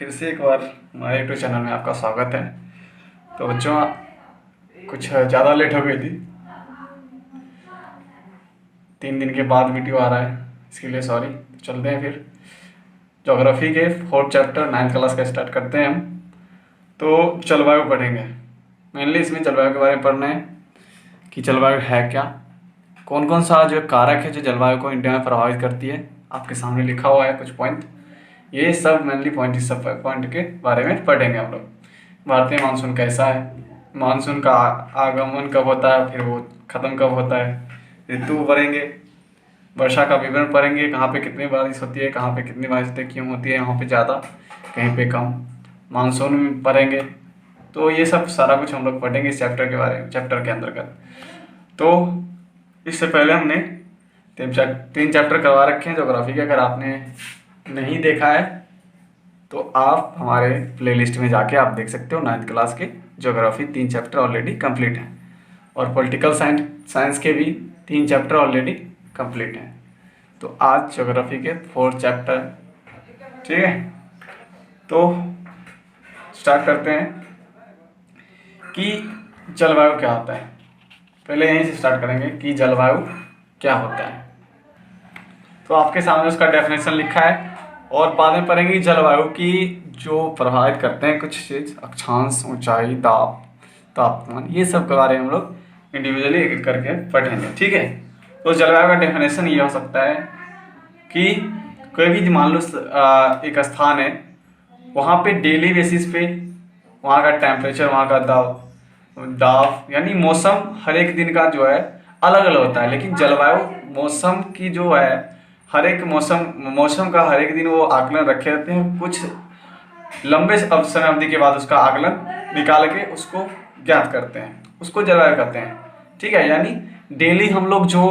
फिर से एक बार हमारे यूट्यूब चैनल में आपका स्वागत है। तो बच्चों कुछ ज़्यादा लेट हो गई थी, 3 दिन के बाद वीडियो आ रहा है, इसके लिए सॉरी। चलते हैं फिर ज्योग्राफी के 4th चैप्टर 9th क्लास का स्टार्ट करते हैं हम। तो जलवायु पढ़ेंगे, मेनली इसमें जलवायु के बारे में पढ़ना है कि जलवायु है क्या, कौन कौन सा जो कारक है जो जलवायु को इंडिया में प्रभावित करती है। आपके सामने लिखा हुआ है कुछ पॉइंट, ये सब मेनली पॉइंट, इस सब पॉइंट के बारे में पढ़ेंगे हम लोग। भारतीय मानसून कैसा है, मानसून का आगमन कब होता है, फिर वो ख़त्म कब होता है, ऋतु पढ़ेंगे, वर्षा का विवरण पढ़ेंगे, कहाँ पे कितनी बारिश होती है, कहाँ पे कितनी बारिश होती है, क्यों होती है यहाँ पे ज़्यादा, कहीं पे कम, मानसून पढ़ेंगे। तो ये सब सारा कुछ हम लोग पढ़ेंगे इस चैप्टर के बारे में, चैप्टर के अंतर्गत। तो इससे पहले हमने 3 चैप्टर करवा रखे हैं ज्योग्राफी के। अगर आपने नहीं देखा है तो आप हमारे प्लेलिस्ट में जाके आप देख सकते हो। 9th क्लास के ज्योग्राफी 3 चैप्टर ऑलरेडी कंप्लीट हैं, और पॉलिटिकल साइंस के भी 3 चैप्टर ऑलरेडी कंप्लीट हैं। तो आज ज्योग्राफी के 4th चैप्टर, ठीक है। तो स्टार्ट करते हैं कि जलवायु क्या होता है। पहले यहीं से स्टार्ट करेंगे कि जलवायु क्या होता है। तो आपके सामने उसका डेफिनेशन लिखा है, और बाद में पढ़ेंगे जलवायु की जो प्रभावित करते हैं कुछ चीज़, अक्षांश, ऊंचाई, दाब, तापमान, ये सब के बारे में हम लोग इंडिविजुअली एक एक करके पढ़ेंगे, ठीक है। तो जलवायु का डेफिनेशन ये हो सकता है कि कोई भी मान लो एक स्थान है, वहाँ पे डेली बेसिस पे वहाँ का टेम्परेचर, वहाँ का दाब यानी मौसम हर एक दिन का जो है अलग अलग होता है। लेकिन जलवायु मौसम की जो है हर एक मौसम का हर एक दिन वो आकलन रखे रहते हैं। कुछ लंबे समय अवधि के बाद उसका आकलन निकाल के उसको ज्ञात करते हैं, उसको जलवायु कहते हैं, ठीक है। यानी डेली हम लोग जो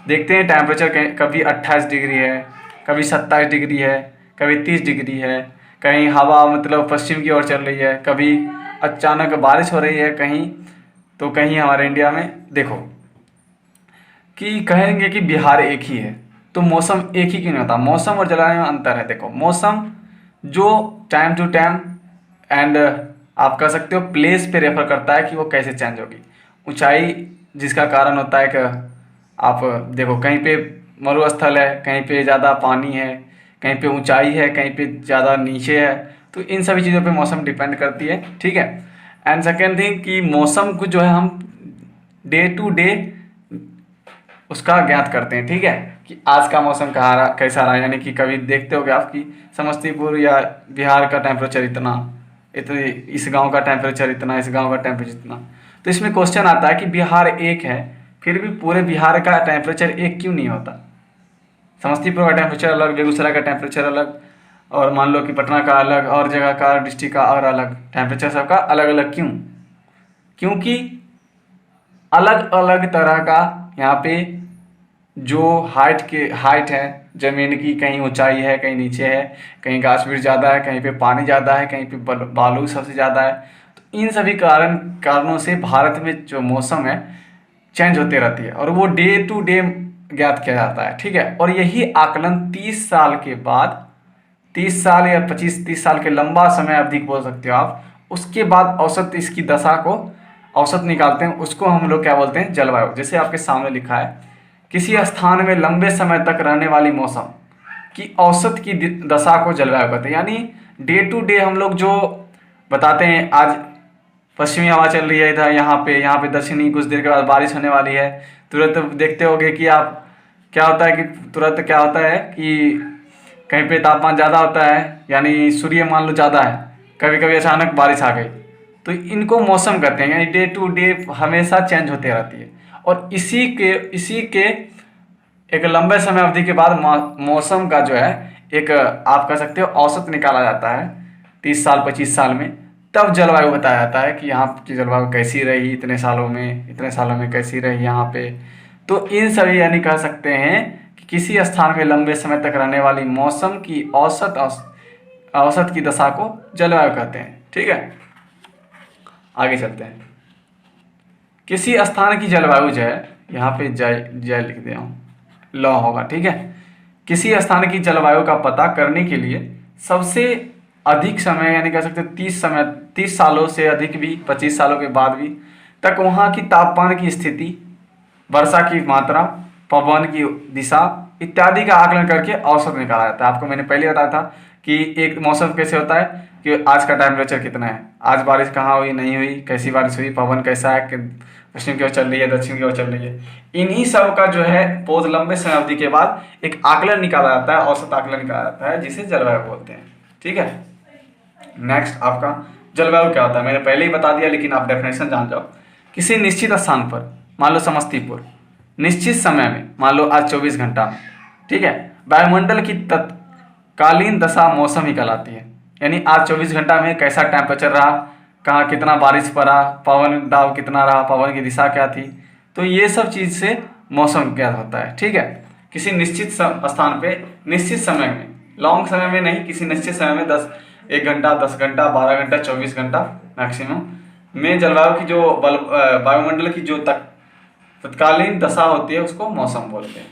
देखते हैं टेम्परेचर कभी 28 डिग्री है, कभी 27 डिग्री है, कभी 30 डिग्री है, कहीं हवा मतलब पश्चिम की ओर चल रही है, कभी अचानक बारिश हो रही है कहीं, तो कहीं हमारे इंडिया में देखो कि कहेंगे कि बिहार एक ही है, तो मौसम एक ही क्यों नहीं होता। मौसम और जलवायु में अंतर है। देखो मौसम जो टाइम टू टाइम एंड आप कह सकते हो प्लेस पे रेफर करता है कि वो कैसे चेंज होगी। ऊंचाई जिसका कारण होता है कि आप देखो कहीं पे मरुस्थल है, कहीं पे ज़्यादा पानी है, कहीं पे ऊंचाई है, कहीं पे ज़्यादा नीचे है, तो इन सभी चीज़ों पे मौसम डिपेंड करती है, ठीक है। एंड सेकेंड थिंग कि मौसम को जो है हम डे टू डे उसका ज्ञात करते हैं, ठीक है, कि आज का मौसम कैसा रहा। यानी कि कभी देखते होगे आप कि समस्तीपुर या बिहार का टेम्परेचर इतना, इस गांव का टेम्परेचर इतना, इस गांव का टेम्परेचर इतना। तो इसमें क्वेश्चन आता है कि बिहार एक है, फिर भी पूरे बिहार का टेम्परेचर एक क्यों नहीं होता। समस्तीपुर का टेम्परेचर अलग, बेगूसराय का टेम्परेचर अलग, और मान लो कि पटना का अलग, और जगह का डिस्ट्रिक्ट का और अलग, टेम्परेचर सबका अलग अलग क्यों? क्योंकि अलग अलग तरह का यहाँ पे जो हाइट है ज़मीन की, कहीं ऊंचाई है, कहीं नीचे है, कहीं घास वृक्ष ज़्यादा है, कहीं पे पानी ज़्यादा है, कहीं पे बालू सबसे ज़्यादा है। तो इन सभी कारणों से भारत में जो मौसम है चेंज होते रहती है, और वो डे टू डे ज्ञात किया जाता है, ठीक है। और यही आकलन 30 साल के बाद, 30 साल या 25-30 साल के लंबा समय अवधि बोल सकते हो आप, उसके बाद औसत इसकी दशा को औसत निकालते हैं, उसको हम लोग क्या बोलते हैं, जलवायु। जैसे आपके सामने लिखा है, किसी स्थान में लंबे समय तक रहने वाली मौसम की औसत की दशा को जलवायु कहते हैं। यानी डे टू डे हम लोग जो बताते हैं, आज पश्चिमी हवा चल रही है इधर, यहाँ पे दक्षिणी, कुछ देर के बाद बारिश होने वाली है, तुरंत देखते होगे कि आप क्या होता है कि तुरंत क्या होता है कि कहीं पे तापमान ज़्यादा होता है, यानी सूर्य मान लो ज़्यादा है, कभी कभी अचानक बारिश आ गई, तो इनको मौसम कहते हैं। यानी डे टू डे हमेशा चेंज होती रहती है, और इसी के एक लंबे समय अवधि के बाद मौसम का जो है एक आप कह सकते हो औसत निकाला जाता है 30 साल 25 साल में, तब जलवायु बताया जाता है कि यहाँ की जलवायु कैसी रही इतने सालों में कैसी रही यहाँ पे। तो इन सभी यानी कह सकते हैं कि किसी स्थान में लंबे समय तक रहने वाली मौसम की औसत की दशा को जलवायु कहते हैं, ठीक है। आगे चलते हैं। किसी स्थान की जलवायु जो है, यहाँ पे जय लिख दिया हूँ, लॉ होगा, ठीक है। किसी स्थान की जलवायु का पता करने के लिए सबसे अधिक समय, यानी कह सकते हैं 30 सालों से अधिक भी, 25 सालों के बाद भी तक वहाँ की तापमान की स्थिति, वर्षा की मात्रा, पवन की दिशा इत्यादि का आकलन करके औसत निकाला जाता है। आपको मैंने पहले बताया था कि एक मौसम कैसे होता है कि आज का टेम्परेचर कितना है, आज बारिश कहाँ हुई, नहीं हुई, कैसी बारिश हुई, पवन कैसा है, कि पश्चिम की ओर चल रही है, दक्षिण की ओर चल रही है। इन्हीं सब का जो है बहुत लंबे समय अवधि के बाद एक आकलन निकाला जाता है, औसत आकलन निकाला जाता है, जिसे जलवायु बोलते हैं। ठीक है। नेक्स्ट आपका जलवायु क्या होता है, मैंने पहले ही बता दिया, लेकिन आप डेफिनेशन जान जाओ। किसी निश्चित स्थान पर, मान लो समस्तीपुर, निश्चित समय में, मान लो आज 24 घंटा में, ठीक है, वायुमंडल की तत्कालीन दशा मौसम ही कहलाती है। यानी आज 24 घंटा में कैसा टेम्परेचर रहा, कहाँ कितना बारिश पड़ा, पवन दाब कितना रहा, पवन की दिशा क्या थी, तो ये सब चीज़ से मौसम क्या होता है। ठीक है। किसी निश्चित स्थान पे निश्चित समय में, लॉन्ग समय में नहीं, किसी निश्चित समय में 1 घंटा, 10 घंटा, 12 घंटा, 24 घंटा मैक्सिमम में जलवायु की जो वायुमंडल की जो तत्कालीन दशा होती है उसको मौसम बोलते हैं।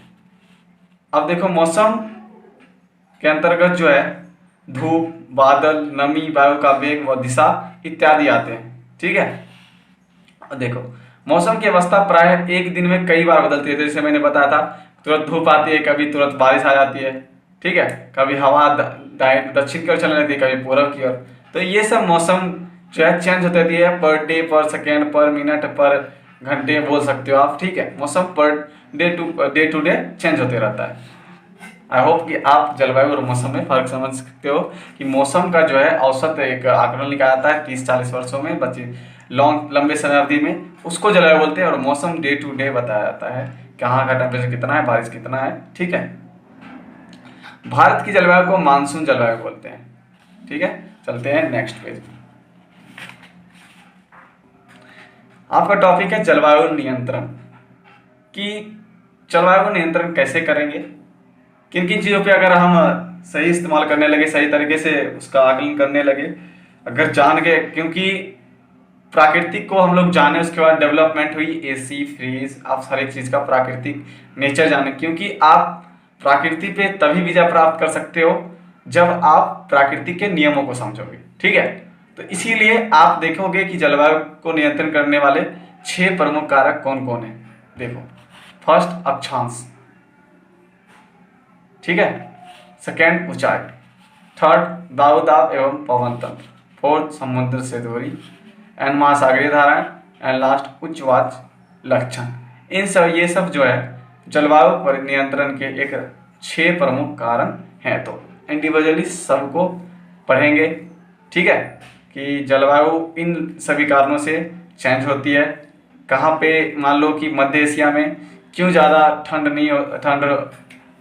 अब देखो मौसम के अंतर्गत जो है धूप, बादल, नमी, वायु का वेग व दिशा इत्यादि आते हैं। ठीक है। अब देखो मौसम की अवस्था प्राय एक दिन में कई बार बदलती है। जैसे मैंने बताया था, तुरंत धूप आती है, कभी तुरंत बारिश आ जाती है, ठीक है, कभी हवा दक्षिण की ओर चलने लगती है, कभी पूर्व की ओर। तो ये सब मौसम जो है चेंज होती रहती है, पर डे, पर सेकेंड, पर मिनट, पर घंटे बोल सकते हो आप। ठीक है। मौसम per day to day change होते रहता है। आई होप कि आप जलवायु और मौसम में फर्क समझ सकते हो कि मौसम का जो है औसत एक आकलन निकाला जाता है 30-40 वर्षों में, लंबे समय अवधि में, उसको जलवायु बोलते हैं। और मौसम डे टू डे बताया जाता है, कहाँ का टेम्परेचर कितना है, बारिश कितना है। ठीक है। भारत की जलवायु को मानसून जलवायु बोलते हैं। ठीक है। चलते हैं नेक्स्ट पेज। आपका टॉपिक है जलवायु नियंत्रण, कि जलवायु को नियंत्रण कैसे करेंगे, किन किन चीज़ों पे अगर हम सही इस्तेमाल करने लगे, सही तरीके से उसका आकलन करने लगे, अगर जान गए, क्योंकि प्राकृतिक को हम लोग जाने, उसके बाद डेवलपमेंट हुई एसी, फ्रीज, आप हर एक चीज़ का प्राकृतिक नेचर जाने, क्योंकि आप प्रकृति पे तभी विजय प्राप्त कर सकते हो जब आप प्रकृति के नियमों को समझोगे। ठीक है। तो इसीलिए आप देखोगे कि जलवायु को नियंत्रण करने वाले 6 प्रमुख कारक कौन कौन है। देखो, फर्स्ट अक्षांश, ठीक है, सेकेंड ऊंचाई, थर्ड वायु दाब एवं पवन तंत्र, फोर्थ समुद्र से दूरी, एंड महासागरीय धाराएं, एंड लास्ट उच्च वायु लक्षण। ये सब जो है जलवायु पर नियंत्रण के एक 6 प्रमुख कारण हैं। तो इंडिविजुअली सबको पढ़ेंगे। ठीक है, कि जलवायु इन सभी कारणों से चेंज होती है। कहाँ पे, मान लो कि मध्य एशिया में क्यों ज़्यादा ठंड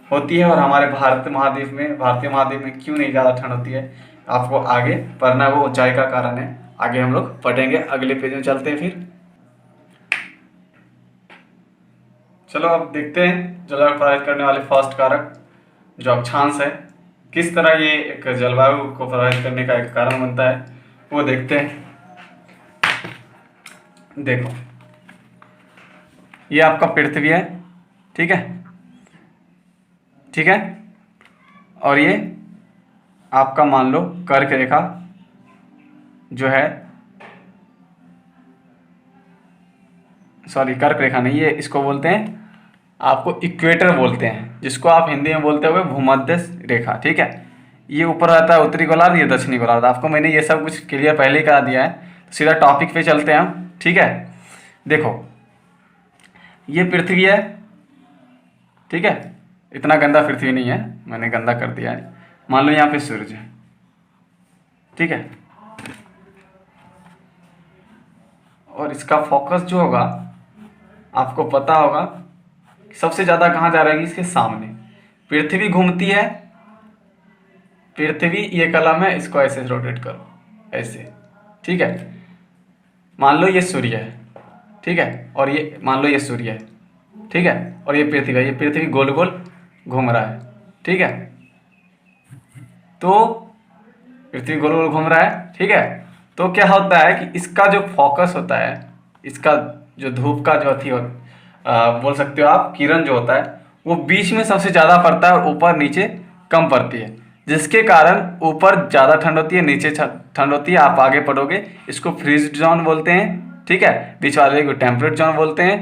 होती है, और हमारे भारतीय महाद्वीप में क्यों नहीं ज़्यादा ठंड होती है, आपको आगे पढ़ना, वो ऊंचाई का कारण है। आगे हम लोग पढ़ेंगे। अगले पेज में चलते हैं फिर। चलो अब देखते हैं जलवायु प्रभावित करने वाले फर्स्ट कारक जो अक्षांश है, किस तरह ये एक जलवायु को प्रभावित करने का एक कारण बनता है, वो देखते हैं। देखो, ये आपका पृथ्वी है, ठीक है, ठीक है, और ये आपका मान लो कर्क रेखा जो है, सॉरी कर्क रेखा नहीं, ये इसको बोलते हैं, आपको इक्वेटर बोलते हैं, जिसको आप हिंदी में बोलते हुए भूमध्य रेखा। ठीक है। ये ऊपर रहता है उत्तरी गोलार्ध, ये दक्षिणी गोलार्ध। आपको मैंने ये सब कुछ क्लियर पहले ही करा दिया है, तो सीधा टॉपिक पे चलते हैं हम। ठीक है। देखो, ये पृथ्वी है, ठीक है, इतना गंदा पृथ्वी नहीं है, मैंने गंदा कर दिया है। मान लो यहाँ पे सूरज है, ठीक है, और इसका फोकस जो होगा, आपको पता होगा सबसे ज़्यादा कहाँ जा रही है, इसके सामने। पृथ्वी घूमती है, पृथ्वी ये कलम है, इसको ऐसे रोटेट करो, ऐसे, ठीक है। मान लो ये सूर्य है, ठीक है, और ये मान लो ये सूर्य है, ठीक है, और ये पृथ्वी है, ये पृथ्वी गोल गोल घूम रहा है, ठीक है। तो पृथ्वी गोल गोल घूम रहा है, ठीक है। तो क्या होता है कि इसका जो फोकस होता है, इसका जो धूप का जो बोल सकते हो आप, किरण जो होता है, वो बीच में सबसे ज़्यादा पड़ता है और ऊपर नीचे कम पड़ती है। जिसके कारण ऊपर ज़्यादा ठंड होती है, नीचे ठंड होती है। आप आगे पढ़ोगे, इसको फ्रीज जोन बोलते हैं, ठीक है। बीच वाले को टेम्परेट जोन बोलते हैं,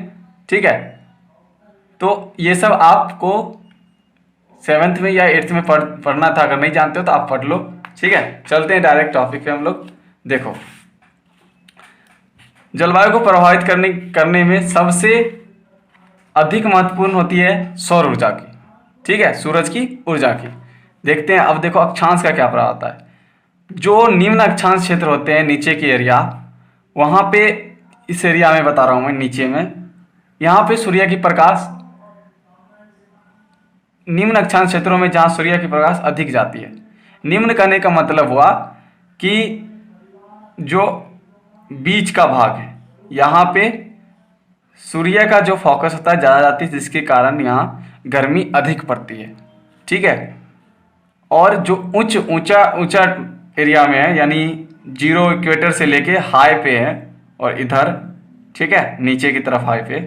ठीक है। तो ये सब आपको 7th में या 8th में पढ़ना था। अगर नहीं जानते हो तो आप पढ़ लो, ठीक है। चलते हैं डायरेक्ट टॉपिक पे हम लोग। देखो, जलवायु को प्रभावित करने में सबसे अधिक महत्वपूर्ण होती है सौर ऊर्जा की, ठीक है, सूरज की ऊर्जा की। देखते हैं अब। देखो अक्षांश का क्या प्रभाव होता है। जो निम्न अक्षांश क्षेत्र होते हैं, नीचे के एरिया, वहाँ पे, इस एरिया में बता रहा हूँ मैं, नीचे में, यहाँ पे सूर्य की प्रकाश, निम्न अक्षांश क्षेत्रों में जहाँ सूर्य की प्रकाश अधिक जाती है। निम्न करने का मतलब हुआ कि जो बीच का भाग है, यहाँ पे सूर्य का जो फोकस होता है ज़्यादा जाती है, जिसके कारण यहाँ गर्मी अधिक पड़ती है, ठीक है। और जो ऊंचा एरिया में है, यानी जीरो इक्वेटर से लेके हाई पे है, और इधर, ठीक है, नीचे की तरफ हाई पे,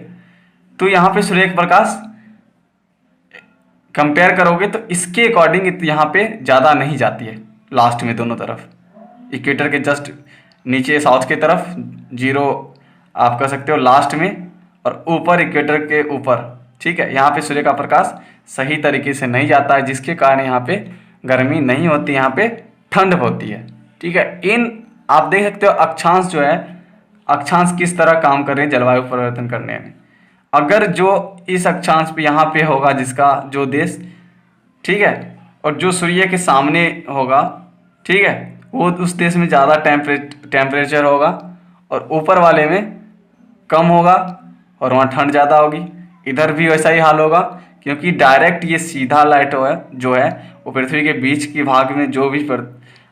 तो यहाँ पे सूर्य की प्रकाश कंपेयर करोगे तो इसके अकॉर्डिंग यहाँ पे ज़्यादा नहीं जाती है। लास्ट में दोनों तरफ, इक्वेटर के जस्ट नीचे साउथ की तरफ जीरो आप कह सकते हो लास्ट में, और ऊपर इक्वेटर के ऊपर, ठीक है, यहाँ पे सूर्य का प्रकाश सही तरीके से नहीं जाता है, जिसके कारण यहाँ पे गर्मी नहीं होती, यहाँ पे ठंड होती है, ठीक है। इन आप देख सकते हो अक्षांश जो है, अक्षांश किस तरह काम कर रहे हैं जलवायु परिवर्तन करने में। अगर जो इस अक्षांश पे यहाँ पे होगा, जिसका जो देश, ठीक है, और जो सूर्य के सामने होगा, ठीक है, वो उस देश में ज़्यादा टेम्परेचर होगा, और ऊपर वाले में कम होगा, और वहाँ ठंड ज़्यादा होगी। इधर भी वैसा ही हाल होगा, क्योंकि डायरेक्ट ये सीधा लाइट जो है वो पृथ्वी के बीच के भाग में जो भी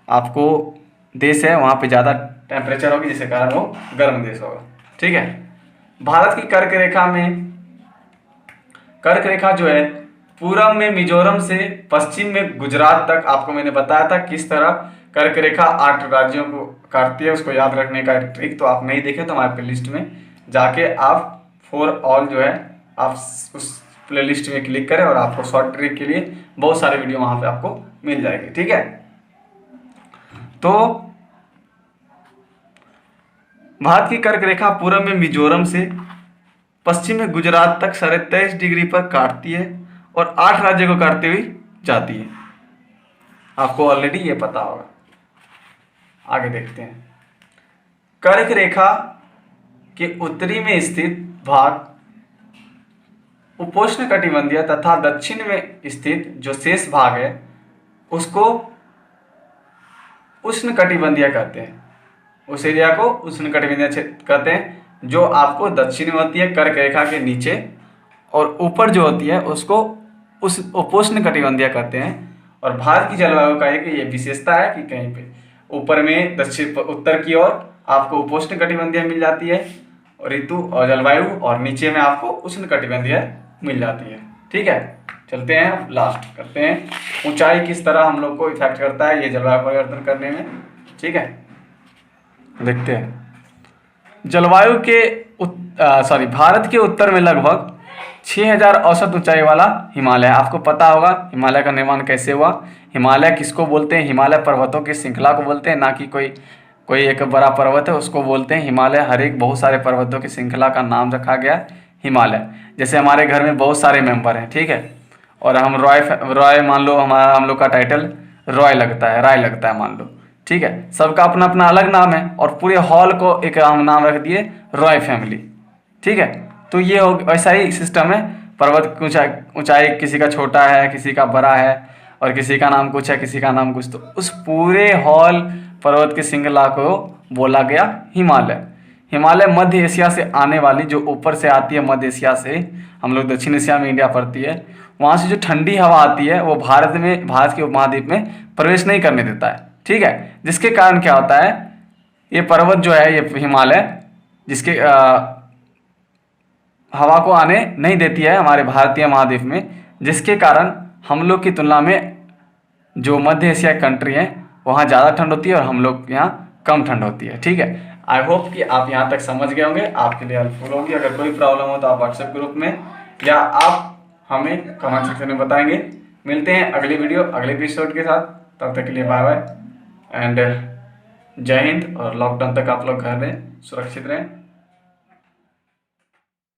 आपको देश है, वहाँ पे ज़्यादा टेम्परेचर होगी, जिसके कारण वो गर्म देश होगा, ठीक है। भारत की कर्क रेखा जो है, पूरब में मिजोरम से पश्चिम में गुजरात तक, आपको मैंने बताया था किस तरह कर्क रेखा 8 राज्यों को काटती है। उसको याद रखने का एक ट्रिक, तो आप नहीं देखे तो हमारे प्लेलिस्ट में जाके आप फॉर ऑल जो है, आप उस प्लेलिस्ट में क्लिक करें, और आपको शॉर्ट ट्रिक के लिए बहुत सारे वीडियो वहाँ पे आपको मिल जाएंगे, ठीक है। तो भारत की कर्क रेखा पूरब में मिजोरम से पश्चिम में गुजरात तक 23.5 डिग्री पर काटती है, और 8 राज्यों को काटते हुए जाती है। आपको ऑलरेडी ये पता होगा। आगे देखते हैं। कर्क रेखा के उत्तरी में स्थित भाग उपोष्ण कटिबंधीय तथा दक्षिण में स्थित जो शेष भाग है, उसको उष्ण कटिबंधीय कहते हैं। उस एरिया को उष्ण कटिबंधीय क्षेत्र कहते हैं, जो आपको दक्षिण में होती है कर्क रेखा के नीचे, और ऊपर जो होती है उसको उस उपोष्ण कटिबंधीय कहते हैं। और भारत की जलवायु का एक ये विशेषता है कि कहीं पे ऊपर में दक्षिण उत्तर की ओर आपको उपोष्ण कटिबंधीय मिल जाती है और ऋतु और जलवायु, और नीचे में आपको उष्ण कटिबंधीय मिल जाती है, ठीक है। चलते हैं लास्ट करते हैं, ऊंचाई किस तरह हम लोग को इफेक्ट करता है ये जलवायु परिवर्तन करने में, ठीक है। देखते हैं। जलवायु के भारत के उत्तर में लगभग 6000 औसत ऊंचाई वाला हिमालय। आपको पता होगा हिमालय का निर्माण कैसे हुआ। हिमालय किसको बोलते हैं? हिमालय पर्वतों की श्रृंखला को बोलते हैं, ना कि कोई एक बड़ा पर्वत है उसको बोलते हैं हिमालय। हर एक बहुत सारे पर्वतों की श्रृंखला का नाम रखा गया हिमालय। जैसे हमारे घर में बहुत सारे मेंबर हैं, ठीक है, और हम रॉय मान लो, हम लोग का टाइटल रॉय लगता है, राय लगता है मान लो, ठीक है। सबका अपना अपना अलग नाम है, और पूरे हॉल को एक हम नाम रख दिए रॉय फैमिली, ठीक है। तो ये ऐसा ही सिस्टम है। पर्वत की ऊंचाई किसी का छोटा है, किसी का बड़ा है, और किसी का नाम कुछ है, किसी का नाम कुछ, तो उस पूरे हॉल पर्वत की श्रृंखला को बोला गया हिमालय। हिमालय मध्य एशिया से आने वाली, जो ऊपर से आती है मध्य एशिया से, हम लोग दक्षिण एशिया में इंडिया पड़ती है, वहाँ से जो ठंडी हवा आती है वो भारत के उपमहाद्वीप में प्रवेश नहीं करने देता है, ठीक है। जिसके कारण क्या होता है, ये पर्वत जो है, ये हिमालय, जिसके हवा को आने नहीं देती है हमारे भारतीय महाद्वीप में, जिसके कारण हम लोग की तुलना में जो मध्य एशिया कंट्री हैं वहाँ ज़्यादा ठंड होती है, और हम लोग यहाँ कम ठंड होती है, ठीक है। आई होप कि आप यहाँ तक समझ गए होंगे, आपके लिए हेल्पफुल होगी। अगर कोई प्रॉब्लम हो तो आप व्हाट्सएप ग्रुप में या आप हमें कमेंट सेक्शन में बताएंगे। मिलते हैं अगली वीडियो अगले एपिसोड के साथ। तब तक के लिए बाय बाय एंड जय हिंद। और लॉकडाउन तक आप लोग घर रहें, सुरक्षित रहें।